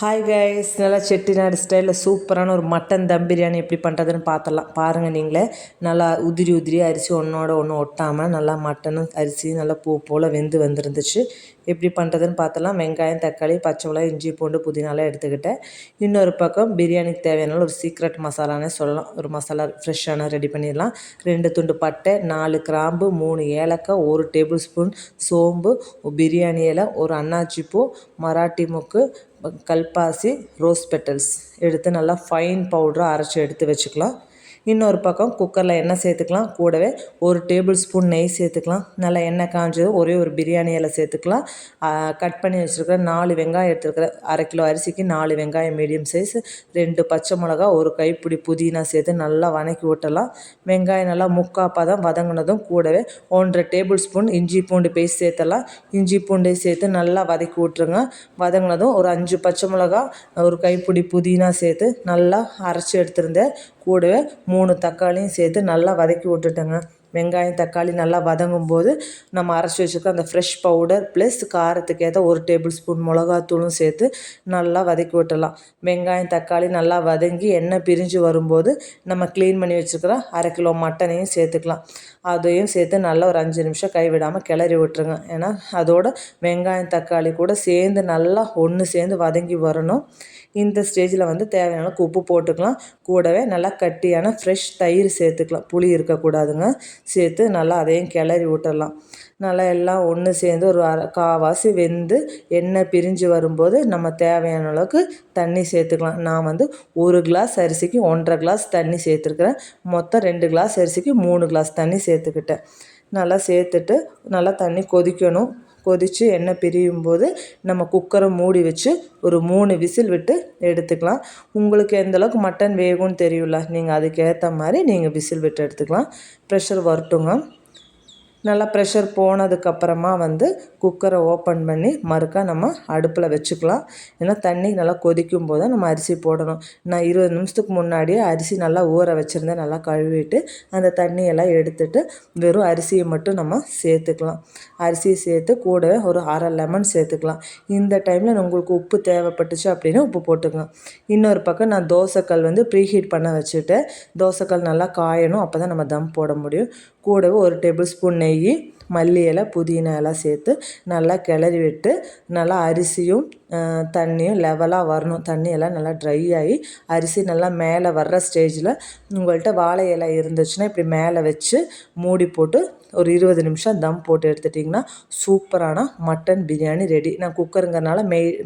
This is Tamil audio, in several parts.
ஹாய் கைஸ், நல்லா செட்டிநாடு ஸ்டைலில் சூப்பரான ஒரு மட்டன் தம் பிரியாணி எப்படி பண்ணுறதுன்னு பார்த்தலாம். பாருங்கள் நீங்களே. நல்லா உதிரி உதிரி அரிசி ஒன்றோட ஒன்று ஒட்டாமல் நல்லா மட்டனும் அரிசி நல்லா பூ போல் வெந்து வந்துருந்துச்சு. எப்படி பண்ணுறதுன்னு பார்த்தலாம். வெங்காயம், தக்காளி, பச்சை மிளகாய், இஞ்சி, பூண்டு, புதினாலாம் எடுத்துக்கிட்டேன். இன்னொரு பக்கம் பிரியாணிக்கு தேவையான ஒரு சீக்ரெட் மசாலானே சொல்லலாம். ஒரு மசாலா ஃப்ரெஷ்ஷான ரெடி பண்ணிடலாம். 2 துண்டு பட்டை, 4 கிராம்பு, 3 ஏலக்காய், 1 டேபிள் ஸ்பூன் சோம்பு, பிரியாணி இலை, ஒரு அன்னாச்சி பூ, மராட்டி மொக்கு, கல்பாசி, ரோஸ் பெட்டல்ஸ் எடுத்து நல்லா ஃபைன் பவுடராக அரைச்சி எடுத்து வச்சுக்கலாம். இன்னொரு பக்கம் குக்கரில் எண்ணெய் சேர்த்துக்கலாம். கூடவே 1 டேபிள் ஸ்பூன் நெய் சேர்த்துக்கலாம். நல்லா எண்ணெய் காஞ்சதும் ஒரே ஒரு பிரியாணி இலை சேர்த்துக்கலாம். கட் பண்ணி வச்சுருக்கிற 4 வெங்காயம் எடுத்துருக்கிற, 1/2 கிலோ அரிசிக்கு 4 வெங்காயம் மீடியம் சைஸ், 2 பச்சை மிளகா, 1 கைப்பிடி புதினா சேர்த்து நல்லா வதக்கி விட்டலாம். வெங்காயம் நல்லா முக்கால் பதம் வதங்கினதும் கூடவே 1/2 டேபிள் ஸ்பூன் இஞ்சி பூண்டு பேஸ்ட் சேர்த்தலாம். இஞ்சி பூண்டை சேர்த்து நல்லா வதக்கி விட்ருங்க. வதங்கினதும் ஒரு 5 பச்சை மிளகா, 1 கைப்பிடி புதினா சேர்த்து நல்லா அரைச்சி எடுத்துருந்தேன். கூடவே 3 தக்காளியும் சேர்த்து நல்லா வதக்கி விட்டுட்டேங்க. வெங்காயம் தக்காளி நல்லா வதங்கும் போது நம்ம அரைச்சி வச்சுருக்க அந்த ஃப்ரெஷ் பவுடர் ப்ளஸ் காரத்துக்கு ஏற்ற 1 டேபிள் ஸ்பூன் மிளகாத்தூளும் சேர்த்து நல்லா வதக்கி விட்டுடலாம். வெங்காயம் தக்காளி நல்லா வதங்கி எண்ணெய் பிரிஞ்சு வரும்போது நம்ம க்ளீன் பண்ணி வச்சுருக்கிற 1/2 கிலோ மட்டனையும் சேர்த்துக்கலாம். அதையும் சேர்த்து நல்லா ஒரு 5 நிமிஷம் கைவிடாமல் கிளறி விட்டுருங்க. ஏன்னா அதோட வெங்காயம் தக்காளி கூட சேர்ந்து நல்லா ஒன்று சேர்ந்து வதங்கி வரணும். இந்த ஸ்டேஜில் தேவையான அளவுக்கு உப்பு போட்டுக்கலாம். கூடவே நல்லா கட்டியான ஃப்ரெஷ் தயிர் சேர்த்துக்கலாம். புளி இருக்கக்கூடாதுங்க. சேர்த்து நல்லா அதையும் கிளறி விட்டுடலாம். நல்லா எல்லாம் ஒன்று சேர்ந்து ஒரு காவாசி வெந்து எண்ணெய் பிரிஞ்சு வரும்போது நம்ம தேவையான அளவுக்கு தண்ணி சேர்த்துக்கலாம். நான் 1 கிளாஸ் அரிசிக்கு 1.5 கிளாஸ் தண்ணி சேர்த்துருக்குறேன். மொத்தம் 2 கிளாஸ் அரிசிக்கு 3 கிளாஸ் தண்ணி சேர்த்துக்கிட்டேன். நல்லா சேர்த்துட்டு நல்லா தண்ணி கொதிக்கணும். கொதித்து எண்ணெய் பிரியும் போது நம்ம குக்கரை மூடி வச்சு ஒரு 3 விசில் விட்டு எடுத்துக்கலாம். உங்களுக்கு எந்தளவுக்கு மட்டன் வேகும்னு தெரியும்ல, நீங்கள் அதுக்கேற்ற மாதிரி நீங்கள் விசில் விட்டு எடுத்துக்கலாம். ப்ரெஷர் வரட்டுங்க. நல்லா ப்ரெஷர் போனதுக்கப்புறமா குக்கரை ஓப்பன் பண்ணி மறுக்கா நம்ம அடுப்பில் வச்சுக்கலாம். ஏன்னா தண்ணி நல்லா கொதிக்கும் போது நம்ம அரிசி போடணும். நான் 20 நிமிஷத்துக்கு முன்னாடியே அரிசி நல்லா ஊற வச்சுருந்தேன். நல்லா கழுவிட்டு அந்த தண்ணியெல்லாம் எடுத்துட்டு வெறும் அரிசியை மட்டும் நம்ம சேர்த்துக்கலாம். அரிசியை சேர்த்து கூடவே ஒரு 1/2 லெமன் சேர்த்துக்கலாம். இந்த டைமில் உங்களுக்கு உப்பு தேவைப்பட்டுச்சு அப்படின்னா உப்பு போட்டுக்கலாம். இன்னொரு பக்கம் நான் தோசைக்கல் ப்ரீஹீட் பண்ண வச்சுட்டேன். தோசைக்கல் நல்லா காயணும். அப்போ தான் நம்ம தம் போட முடியும். கூடவே 1 டேபிள் ஸ்பூன் நெய், மல்லி இலை, புதினா எல்லாம் சேர்த்து நல்லா கிளறி விட்டு நல்லா அரிசியும் தண்ணியும் லெவலாக வரணும். தண்ணியெல்லாம் நல்லா ட்ரை ஆகி அரிசி நல்லா மேலே வர்ற ஸ்டேஜில் உங்கள்கிட்ட வாழை இலை இருந்துச்சுன்னா இப்படி மேலே வச்சு மூடி போட்டு ஒரு 20 நிமிஷம் தம் போட்டு எடுத்துட்டிங்கன்னா சூப்பரான மட்டன் பிரியாணி ரெடி. நான் குக்கருங்கிறனால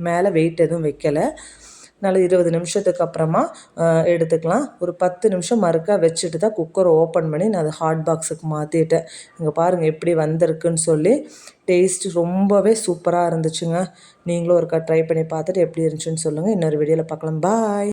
மேலே வெயிட் எதுவும் வைக்கலை. நல்லா 20 நிமிஷத்துக்கு அப்புறமா எடுத்துக்கலாம். ஒரு 10 நிமிஷம் மறுக்கா வச்சுட்டு தான் குக்கரை ஓப்பன் பண்ணி நான் அதை ஹாட் பாக்ஸுக்கு மாற்றிட்டேன். இங்கே பாருங்கள் எப்படி வந்திருக்குன்னு சொல்லி. டேஸ்ட்டு ரொம்பவே சூப்பராக இருந்துச்சுங்க. நீங்களும் ஒருக்கா ட்ரை பண்ணி பார்த்துட்டு எப்படி இருந்துச்சுன்னு சொல்லுங்கள். இன்னொரு வீடியோவில் பார்க்கலாம். பாய்.